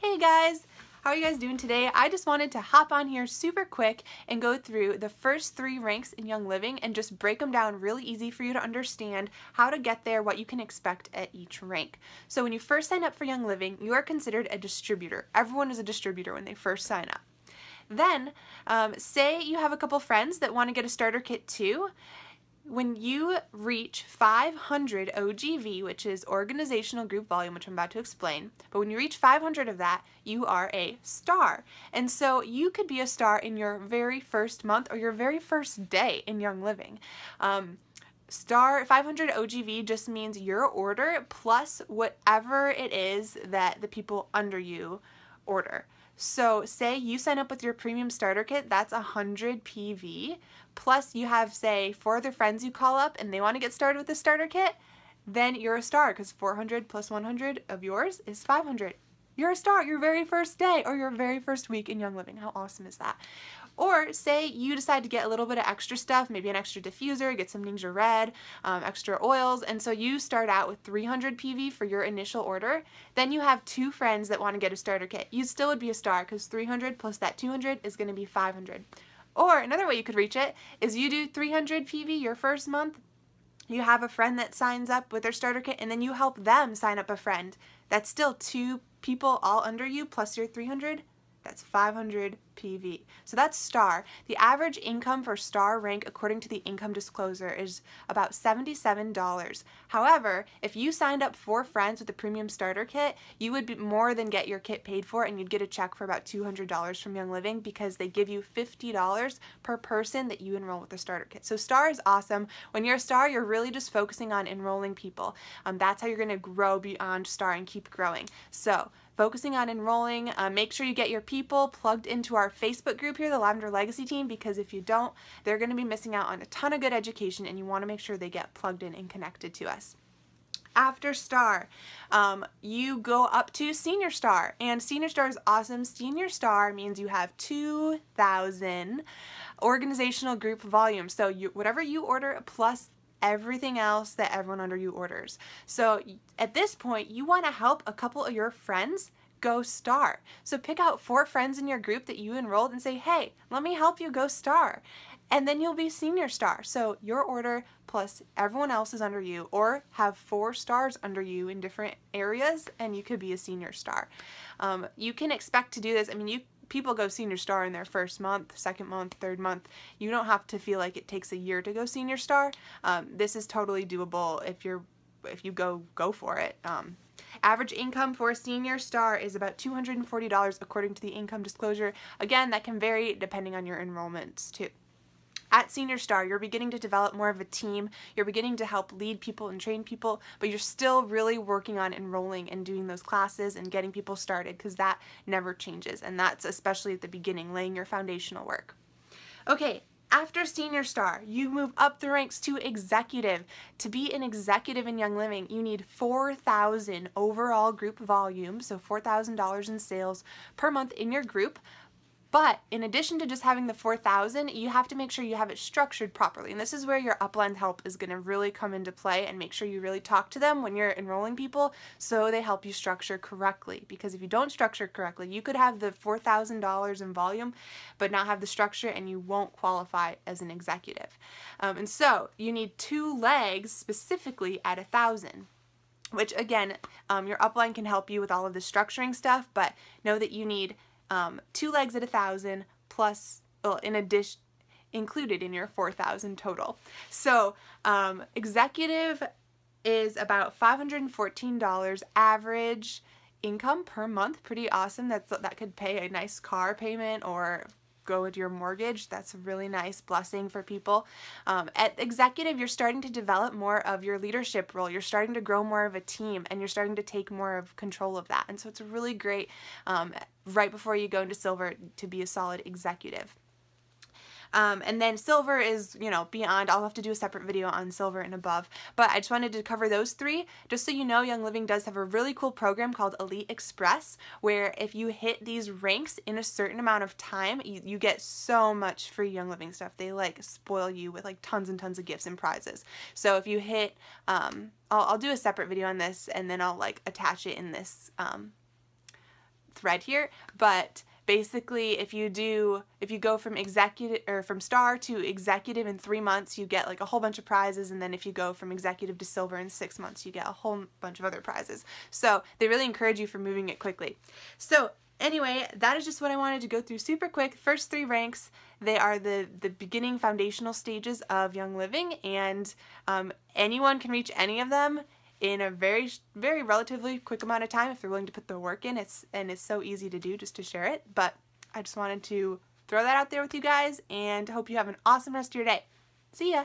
Hey guys! How are you guys doing today? I just wanted to hop on here super quick and go through the first 3 ranks in Young Living and just break them down really easy for you to understand how to get there, what you can expect at each rank. So when you first sign up for Young Living, you are considered a distributor. Everyone is a distributor when they first sign up. Then, say you have a couple friends that want to get a starter kit too. When you reach 500 OGV, which is organizational group volume, which I'm about to explain, but when you reach 500 of that, you are a star. And so you could be a star in your very first month or your very first day in Young Living. Star 500 OGV just means your order plus whatever it is that the people under you order. So say you sign up with your premium starter kit, that's 100 PV, plus you have, say, 4 other friends you call up and they want to get started with the starter kit, then you're a star because 400 plus 100 of yours is 500. You're a star your very first day or your very first week in Young Living. How awesome is that? Or say you decide to get a little bit of extra stuff, maybe an extra diffuser, get some Ninja Red, extra oils, and so you start out with 300 PV for your initial order. Then you have 2 friends that want to get a starter kit. You still would be a star because 300 plus that 200 is going to be 500. Or another way you could reach it is you do 300 PV your first month. You have a friend that signs up with their starter kit and then you help them sign up a friend. That's still 2 people all under you plus your 300. That's 500 PV. So that's star. The average income for star rank according to the income disclosure is about $77. However, if you signed up 4 friends with the premium starter kit, you would more than get your kit paid for and you'd get a check for about $200 from Young Living because they give you $50 per person that you enroll with the starter kit. So star is awesome. When you're a star, you're really just focusing on enrolling people. That's how you're going to grow beyond star and keep growing. So focusing on enrolling, make sure you get your people plugged into our Facebook group here, the Lavender Legacy team, because if you don't, they're going to be missing out on a ton of good education and you want to make sure they get plugged in and connected to us. After star, you go up to senior star, and senior star is awesome. Senior star means you have 2,000 organizational group volume. So whatever you order plus everything else that everyone under you orders. So at this point, you want to help a couple of your friends go star. So pick out 4 friends in your group that you enrolled and say, hey, let me help you go star. And then you'll be senior star. So your order plus everyone else is under you, or have 4 stars under you in different areas and you could be a senior star. You can expect to do this. I mean, people go senior star in their first month, second month, third month. You don't have to feel like it takes a year to go senior star. This is totally doable if you go for it. Average income for a senior star is about $240 according to the income disclosure. Again, that can vary depending on your enrollments too. At senior star, you're beginning to develop more of a team, you're beginning to help lead people and train people, but you're still really working on enrolling and doing those classes and getting people started because that never changes, and that's especially at the beginning, laying your foundational work. Okay, after senior star, you move up the ranks to executive. To be an executive in Young Living, you need 4,000 overall group volume, so $4,000 in sales per month in your group. But in addition to just having the 4,000, you have to make sure you have it structured properly. And this is where your upline help is going to really come into play, and make sure you really talk to them when you're enrolling people so they help you structure correctly. Because if you don't structure correctly, you could have the $4,000 in volume but not have the structure and you won't qualify as an executive. And so you need 2 legs specifically at 1,000. Which again, your upline can help you with all of the structuring stuff, but know that you need 2 legs at 1,000 plus, well, in addition, included in your 4,000 total. So executive is about $514 average income per month. Pretty awesome. That could pay a nice car payment or go with your mortgage. That's a really nice blessing for people. At executive, you're starting to develop more of your leadership role. You're starting to grow more of a team and you're starting to take more of control of that. And so it's really great right before you go into silver to be a solid executive. And then silver is, you know, beyond. I'll have to do a separate video on silver and above, but I just wanted to cover those 3. Just so you know, Young Living does have a really cool program called Elite Express, where if you hit these ranks in a certain amount of time, you get so much free Young Living stuff. They like spoil you with like tons and tons of gifts and prizes. So if you hit, I'll do a separate video on this, and then I'll like attach it in this thread here, but basically if you go from executive or from star to executive in 3 months, you get like a whole bunch of prizes, and then if you go from executive to silver in 6 months, you get a whole bunch of other prizes. So they really encourage you for moving it quickly. So anyway, that is just what I wanted to go through super quick. First 3 ranks, they are the beginning foundational stages of Young Living, and anyone can reach any of them in a very relatively quick amount of time if they're willing to put the work in. It's so easy to do, just to share it. But I just wanted to throw that out there with you guys, and hope you have an awesome rest of your day. See ya!